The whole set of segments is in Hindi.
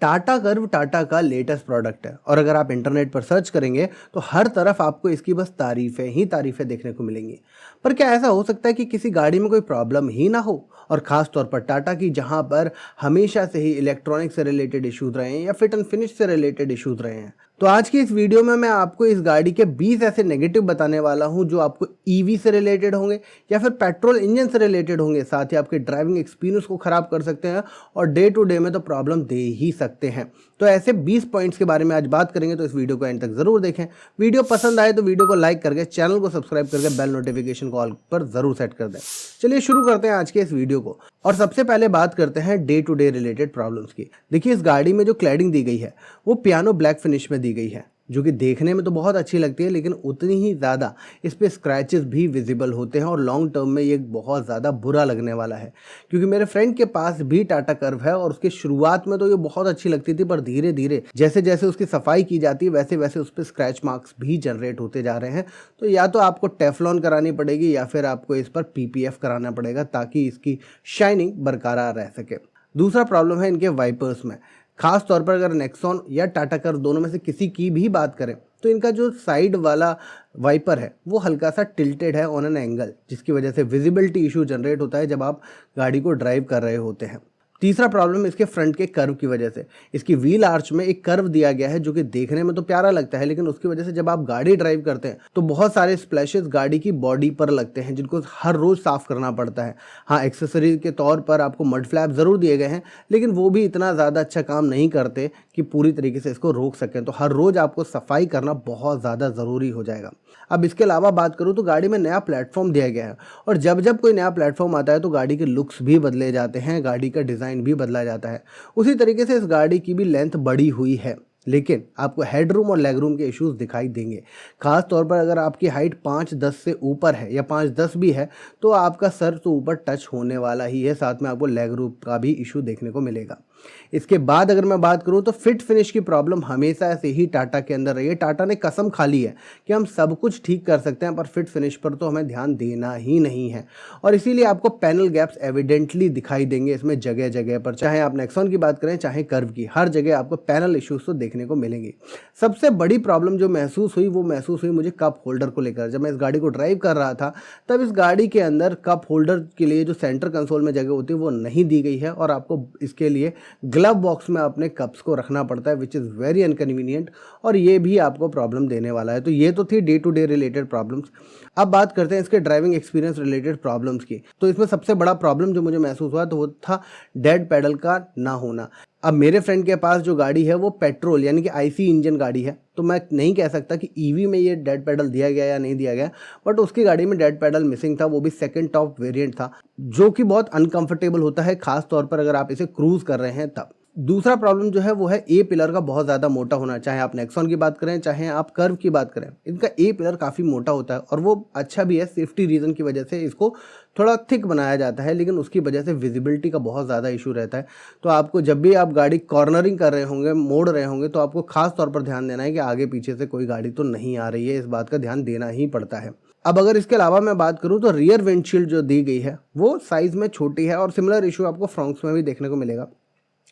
टाटा कर्व टाटा का लेटेस्ट प्रोडक्ट है और अगर आप इंटरनेट पर सर्च करेंगे तो हर तरफ आपको इसकी बस तारीफ़ें ही तारीफ़ें देखने को मिलेंगी। पर क्या ऐसा हो सकता है कि किसी गाड़ी में कोई प्रॉब्लम ही ना हो? और ख़ास तौर पर टाटा की, जहां पर हमेशा से ही इलेक्ट्रॉनिक से रिलेटेड इश्यूज रहे हैं या फिट एंड फिनिश से रिलेटेड इश्यूज रहे हैं। तो आज की इस वीडियो में मैं आपको इस गाड़ी के 20 ऐसे नेगेटिव बताने वाला हूं जो आपको ईवी से रिलेटेड होंगे या फिर पेट्रोल इंजन से रिलेटेड होंगे, साथ ही आपके ड्राइविंग एक्सपीरियंस को ख़राब कर सकते हैं और डे टू डे में तो प्रॉब्लम दे ही सकते हैं। तो ऐसे 20 पॉइंट्स के बारे में आज बात करेंगे, तो इस वीडियो को एंड तक जरूर देखें। वीडियो पसंद आए तो वीडियो को लाइक करके चैनल को सब्सक्राइब करके बेल नोटिफिकेशन को ऑल पर जरूर सेट कर दें। चलिए शुरू करते हैं आज के इस वीडियो को और सबसे पहले बात करते हैं day to day related problems की। देखिए, इस गाड़ी में जो क्लैडिंग दी गई है वो पियानो ब्लैक फिनिश में दी गई है, जो कि देखने में तो बहुत अच्छी लगती है, लेकिन उतनी ही ज़्यादा इस पे स्क्रैचेस भी विजिबल होते हैं और लॉन्ग टर्म में ये बहुत ज़्यादा बुरा लगने वाला है। क्योंकि मेरे फ्रेंड के पास भी टाटा कर्व है और उसकी शुरुआत में तो ये बहुत अच्छी लगती थी, पर धीरे धीरे जैसे जैसे उसकी सफाई की जाती है वैसे वैसे उस पर स्क्रैच मार्क्स भी जनरेट होते जा रहे हैं। तो या तो आपको टेफ्लॉन करानी पड़ेगी या फिर आपको इस पर पीपीएफ कराना पड़ेगा ताकि इसकी शाइनिंग बरकरार रह सके। दूसरा प्रॉब्लम है इनके वाइपर्स में। खास तौर पर अगर नेक्सॉन या टाटा कर्व दोनों में से किसी की भी बात करें तो इनका जो साइड वाला वाइपर है वो हल्का सा टिल्टेड है ऑन एन एंगल, जिसकी वजह से विजिबिलिटी इशू जनरेट होता है जब आप गाड़ी को ड्राइव कर रहे होते हैं। तीसरा प्रॉब्लम इसके फ्रंट के कर्व की वजह से। इसकी व्हील आर्च में एक कर्व दिया गया है जो कि देखने में तो प्यारा लगता है, लेकिन उसकी वजह से जब आप गाड़ी ड्राइव करते हैं तो बहुत सारे स्प्लैशेस गाड़ी की बॉडी पर लगते हैं जिनको हर रोज़ साफ़ करना पड़ता है। हाँ, एक्सेसरीज के तौर पर आपको मड फ्लैप ज़रूर दिए गए हैं, लेकिन वो भी इतना ज़्यादा अच्छा काम नहीं करते कि पूरी तरीके से इसको रोक सकें। तो हर रोज़ आपको सफाई करना बहुत ज़्यादा ज़रूरी हो जाएगा। अब इसके अलावा बात करूँ तो गाड़ी में नया प्लेटफॉर्म दिया गया है और जब जब कोई नया प्लेटफॉर्म आता है तो गाड़ी के लुक्स भी बदले जाते हैं, गाड़ी का डिज़ाइन भी बदला जाता है। उसी तरीके से इस गाड़ी की भी लेंथ बढ़ी हुई है, लेकिन आपको हेडरूम और लेगरूम के इश्यूज दिखाई देंगे। खास तौर पर अगर आपकी हाइट 5'10" से ऊपर है या 5'10" भी है तो आपका सर तो ऊपर टच होने वाला ही है, साथ में आपको लेगरूम का भी इशू देखने को मिलेगा। इसके बाद अगर मैं बात करूं तो फिट फिनिश की प्रॉब्लम हमेशा से ही टाटा के अंदर रही है। टाटा ने कसम खा ली है कि हम सब कुछ ठीक कर सकते हैं, पर फिट फिनिश पर तो हमें ध्यान देना ही नहीं है और इसीलिए आपको पैनल गैप्स एविडेंटली दिखाई देंगे इसमें जगह जगह पर। चाहे आप नेक्सॉन की बात करें चाहे कर्व की, हर जगह आपको पैनल इश्यूज तो देखने को मिलेंगे। सबसे बड़ी प्रॉब्लम जो महसूस हुई वो महसूस हुई मुझे कप होल्डर को लेकर। जब मैं इस गाड़ी को ड्राइव कर रहा था तब इस गाड़ी के अंदर कप होल्डर के लिए जो सेंटर कंसोल में जगह होती है वो नहीं दी गई है और आपको इसके लिए ग्लव बॉक्स में अपने कप्स को रखना पड़ता है, विच इज़ वेरी इनकन्वीनियंट और ये भी आपको प्रॉब्लम देने वाला है। तो ये तो थी day to day related problems. अब बात करते हैं इसके ड्राइविंग एक्सपीरियंस रिलेटेड प्रॉब्लम्स की। तो इसमें सबसे बड़ा प्रॉब्लम जो मुझे महसूस हुआ तो वो था डेड पैडल का ना होना। अब मेरे फ्रेंड के पास जो गाड़ी है वो पेट्रोल यानी कि आईसी इंजन गाड़ी है, तो मैं नहीं कह सकता कि ईवी में ये डेड पैडल दिया गया या नहीं दिया गया, बट उसकी गाड़ी में डेड पैडल मिसिंग था, वो भी सेकंड टॉप वेरिएंट था, जो कि बहुत अनकंफर्टेबल होता है, खास तौर पर अगर आप इसे क्रूज कर रहे हैं तब। दूसरा प्रॉब्लम जो है वो है ए पिलर का बहुत ज़्यादा मोटा होना। चाहे आप नेक्सॉन की बात करें चाहे आप कर्व की बात करें, इनका ए पिलर काफ़ी मोटा होता है और वो अच्छा भी है, सेफ्टी रीज़न की वजह से इसको थोड़ा थिक बनाया जाता है, लेकिन उसकी वजह से विजिबिलिटी का बहुत ज़्यादा इशू रहता है। तो आपको जब भी आप गाड़ी कॉर्नरिंग कर रहे होंगे, मोड़ रहे होंगे, तो आपको खास तौर पर ध्यान देना है कि आगे पीछे से कोई गाड़ी तो नहीं आ रही है, इस बात का ध्यान देना ही पड़ता है। अब अगर इसके अलावा मैं बात करूं तो रियर विंडशील्ड जो दी गई है वो साइज़ में छोटी है और सिमिलर इशू आपको फ्रंट्स में भी देखने को मिलेगा।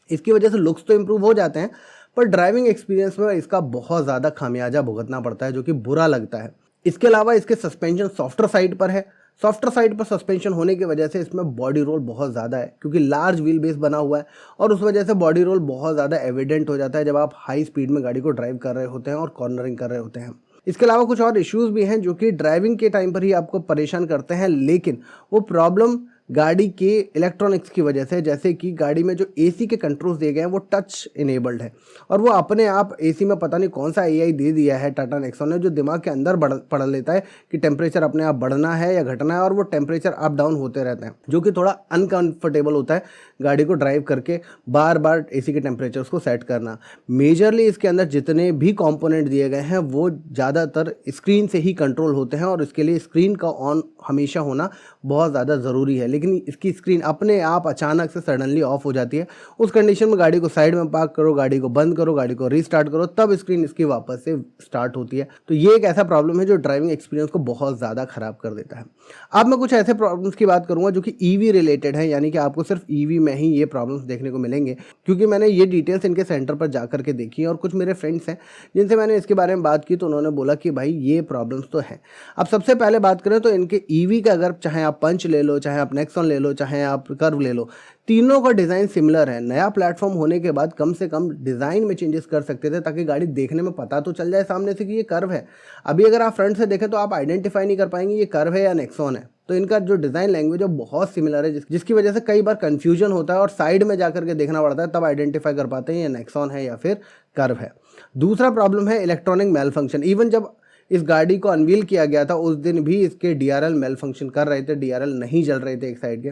इसकी वजह से लुक्स तो इंप्रूव हो जाते हैं, पर ड्राइविंग एक्सपीरियंस में इसका बहुत ज़्यादा खामियाजा भुगतना पड़ता है, जो कि बुरा लगता है। इसके अलावा इसके सस्पेंशन सॉफ्टर साइड पर है। सॉफ्टर साइड पर सस्पेंशन होने की वजह से इसमें बॉडी रोल बहुत ज़्यादा है, क्योंकि लार्ज व्हील बेस बना हुआ है और उस वजह से बॉडी रोल बहुत ज़्यादा एविडेंट हो जाता है जब आप हाई स्पीड में गाड़ी को ड्राइव कर रहे होते हैं और कॉर्नरिंग कर रहे होते हैं। इसके अलावा कुछ और इश्यूज़ भी हैं जो कि ड्राइविंग के टाइम पर ही आपको परेशान करते हैं, लेकिन वो प्रॉब्लम गाड़ी के इलेक्ट्रॉनिक्स की वजह से, जैसे कि गाड़ी में जो एसी के कंट्रोल्स दिए गए हैं वो टच इनेबल्ड है और वो अपने आप एसी में पता नहीं कौन सा एआई दे दिया है टाटा नेक्सॉन ने, जो दिमाग के अंदर पढ़ लेता है कि टेम्परेचर अपने आप बढ़ना है या घटना है और वो टेम्परेचर अप डाउन होते रहते हैं, जो कि थोड़ा अनकंफर्टेबल होता है गाड़ी को ड्राइव करके बार बार एसी के टेम्परेचर्स को सेट करना। मेजरली इसके अंदर जितने भी कॉम्पोनेंट दिए गए हैं वो ज़्यादातर स्क्रीन से ही कंट्रोल होते हैं और इसके लिए स्क्रीन का ऑन हमेशा होना बहुत ज़्यादा ज़रूरी है, लेकिन इसकी स्क्रीन अपने आप अचानक से सडनली ऑफ हो जाती है। उस कंडीशन में गाड़ी को साइड में पार्क करो, गाड़ी को बंद करो, गाड़ी को रीस्टार्ट करो, तब स्क्रीन इसकी वापस से स्टार्ट होती है। तो ये एक ऐसा प्रॉब्लम है जो ड्राइविंग एक्सपीरियंस को बहुत ज़्यादा ख़राब कर देता है। अब मैं कुछ ऐसे प्रॉब्लम्स की बात करूँगा जो कि ईवी रिलेटेड है, यानी कि आपको सिर्फ ईवी में ही ये प्रॉब्लम्स देखने को मिलेंगे, क्योंकि मैंने ये डिटेल्स इनके सेंटर पर जा करके देखी है और कुछ मेरे फ्रेंड्स हैं जिनसे मैंने इसके बारे में बात की तो उन्होंने बोला कि भाई ये प्रॉब्लम्स तो हैं। अब सबसे पहले बात करें तो इनके ईवी का, अगर चाहे आप पंच ले लो, चाहे आप नेक्सॉन ले लो, चाहे आप कर्व ले लो, तीनों का डिज़ाइन सिमिलर है। नया प्लेटफॉर्म होने के बाद कम से कम डिज़ाइन में चेंजेस कर सकते थे ताकि गाड़ी देखने में पता तो चल जाए सामने से कि ये कर्व है। अभी अगर आप फ्रंट से देखें तो आप आइडेंटिफाई नहीं कर पाएंगे ये कर्व है या नेक्सॉन है। तो इनका जो डिज़ाइन लैंग्वेज है बहुत सिमिलर है, जिसकी वजह से कई बार कन्फ्यूजन होता है और साइड में जाकर के देखना पड़ता है, तब आइडेंटिफाई कर पाते हैं ये नेक्सॉन है या फिर कर्व है। दूसरा प्रॉब्लम है इलेक्ट्रॉनिक मेल फंक्शन। इवन जब इस गाड़ी को अनवील किया गया था उस दिन भी इसके DRL मेल फंक्शन कर रहे थे, DRL नहीं जल रहे थे एक साइड के।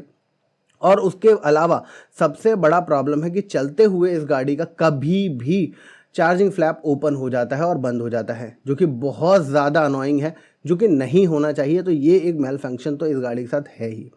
और उसके अलावा सबसे बड़ा प्रॉब्लम है कि चलते हुए इस गाड़ी का कभी भी चार्जिंग फ्लैप ओपन हो जाता है और बंद हो जाता है, जो कि बहुत ज़्यादा अनोइंग है, जो कि नहीं होना चाहिए। तो ये एक मेल फंक्शन तो इस गाड़ी के साथ है ही।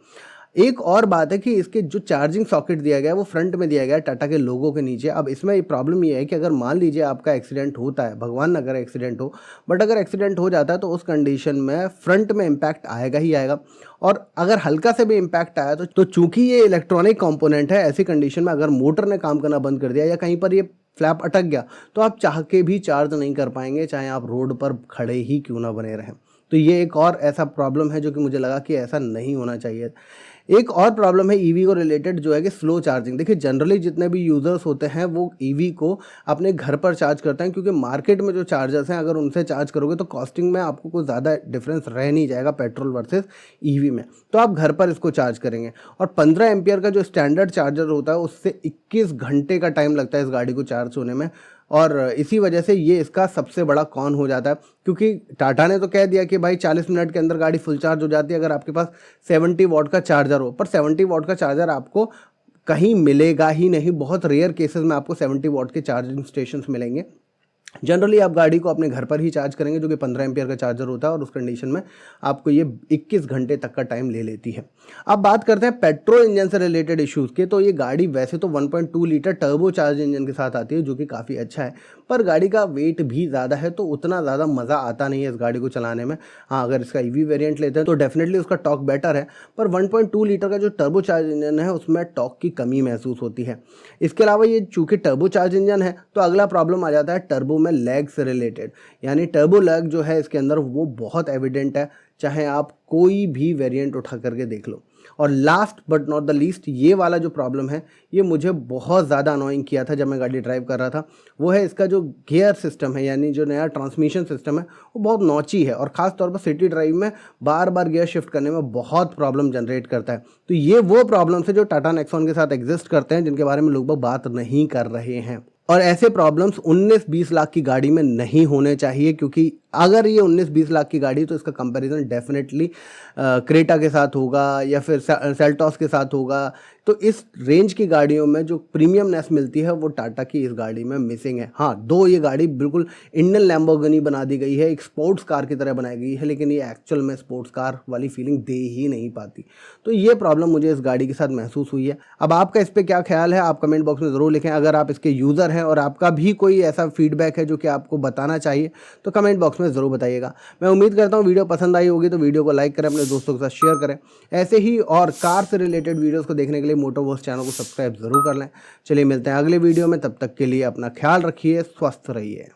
एक और बात है कि इसके जो चार्जिंग सॉकेट दिया गया है वो फ्रंट में दिया गया है टाटा के लोगो के नीचे। अब इसमें प्रॉब्लम ये है कि अगर मान लीजिए आपका एक्सीडेंट होता है, भगवान ना करे एक्सीडेंट हो, बट अगर एक्सीडेंट हो जाता है तो उस कंडीशन में फ्रंट में इम्पैक्ट आएगा ही आएगा। और अगर हल्का से भी इम्पैक्ट आया तो चूंकि ये इलेक्ट्रॉनिक कंपोनेंट है, ऐसी कंडीशन में अगर मोटर ने काम करना बंद कर दिया या कहीं पर ये फ्लैप अटक गया तो आप चाह के भी चार्ज नहीं कर पाएंगे, चाहे आप रोड पर खड़े ही क्यों ना बने रहें। तो ये एक और ऐसा प्रॉब्लम है जो कि मुझे लगा कि ऐसा नहीं होना चाहिए। एक और प्रॉब्लम है ईवी को रिलेटेड, जो है कि स्लो चार्जिंग। देखिए जनरली जितने भी यूज़र्स होते हैं वो ईवी को अपने घर पर चार्ज करते हैं, क्योंकि मार्केट में जो चार्जर्स हैं अगर उनसे चार्ज करोगे तो कॉस्टिंग में आपको कोई ज़्यादा डिफरेंस रह नहीं जाएगा पेट्रोल वर्सेस ईवी में। तो आप घर पर इसको चार्ज करेंगे और 15 एम्पियर का जो स्टैंडर्ड चार्जर होता है उससे 21 घंटे का टाइम लगता है इस गाड़ी को चार्ज होने में। और इसी वजह से ये इसका सबसे बड़ा कॉन हो जाता है, क्योंकि टाटा ने तो कह दिया कि भाई 40 मिनट के अंदर गाड़ी फुल चार्ज हो जाती है अगर आपके पास 70 वॉट का चार्जर हो। पर 70 वॉट का चार्जर आपको कहीं मिलेगा ही नहीं। बहुत रेयर केसेस में आपको 70 वॉट के चार्जिंग स्टेशंस मिलेंगे। जनरली आप गाड़ी को अपने घर पर ही चार्ज करेंगे, जो कि 15 एम्पियर का चार्जर होता है और उस कंडीशन में आपको ये 21 घंटे तक का टाइम ले लेती है। अब बात करते हैं पेट्रोल इंजन से रिलेटेड इश्यूज़ के। तो ये गाड़ी वैसे तो 1.2 लीटर टर्बो चार्ज इंजन के साथ आती है, जो कि काफ़ी अच्छा है, पर गाड़ी का वेट भी ज़्यादा है तो उतना ज़्यादा मज़ा आता नहीं है इस गाड़ी को चलाने में। हाँ, अगर इसका ईवी वेरिएंट लेते हैं तो डेफिनेटली उसका टॉर्क बेटर है, पर 1.2 लीटर का जो टर्बो चार्ज इंजन है उसमें टॉर्क की कमी महसूस होती है। इसके अलावा ये चूँकि टर्बो चार्ज इंजन है तो अगला प्रॉब्लम आ जाता है टर्बो में लैग से रिलेटेड, यानी टर्बो लैग जो है इसके अंदर वो बहुत एविडेंट है, चाहे आप कोई भी वेरिएंट उठा करके देख लो। और last but not the least, ये वाला जो प्रॉब्लम है ये मुझे बहुत ज़्यादा अनोइंग किया था जब मैं गाड़ी ड्राइव कर रहा था, वो है इसका जो गियर सिस्टम है, यानी जो नया ट्रांसमिशन सिस्टम है वो बहुत नॉची है और ख़ास तौर पर सिटी ड्राइव में बार बार गियर शिफ्ट करने में बहुत प्रॉब्लम जनरेट करता है। तो ये वो प्रॉब्लम्स है जो टाटा नेक्सॉन के साथ एग्जिस्ट करते हैं, जिनके बारे में लोग बात नहीं कर रहे हैं। और ऐसे प्रॉब्लम्स 19-20 लाख की गाड़ी में नहीं होने चाहिए, क्योंकि अगर ये 19-20 लाख की गाड़ी तो इसका कंपैरिजन डेफिनेटली क्रेटा के साथ होगा या फिर सेल्टॉस के साथ होगा। तो इस रेंज की गाड़ियों में जो प्रीमियमनेस मिलती है वो टाटा की इस गाड़ी में मिसिंग है। हाँ, दो ये गाड़ी बिल्कुल इंडियन लैम्बोर्गिनी बना दी गई है, एक स्पोर्ट्स कार की तरह बनाई गई है, लेकिन ये एक्चुअल में स्पोर्ट्स कार वाली फीलिंग दे ही नहीं पाती। तो ये प्रॉब्लम मुझे इस गाड़ी के साथ महसूस हुई है। अब आपका इस पर क्या ख्याल है आप कमेंट बॉक्स में ज़रूर लिखें। अगर आप इसके यूज़र हैं और आपका भी कोई ऐसा फीडबैक है जो कि आपको बताना चाहिए तो कमेंट बॉक्स में ज़रूर बताइएगा। मैं उम्मीद करता हूँ वीडियो पसंद आई होगी, तो वीडियो को लाइक करें, अपने दोस्तों के साथ शेयर करें। ऐसे ही और कार से रिलेटेड वीडियोस को देखने के लिए मोटोवर्स चैनल को सब्सक्राइब जरूर कर लें। चलिए मिलते हैं अगले वीडियो में, तब तक के लिए अपना ख्याल रखिए, स्वस्थ रहिए।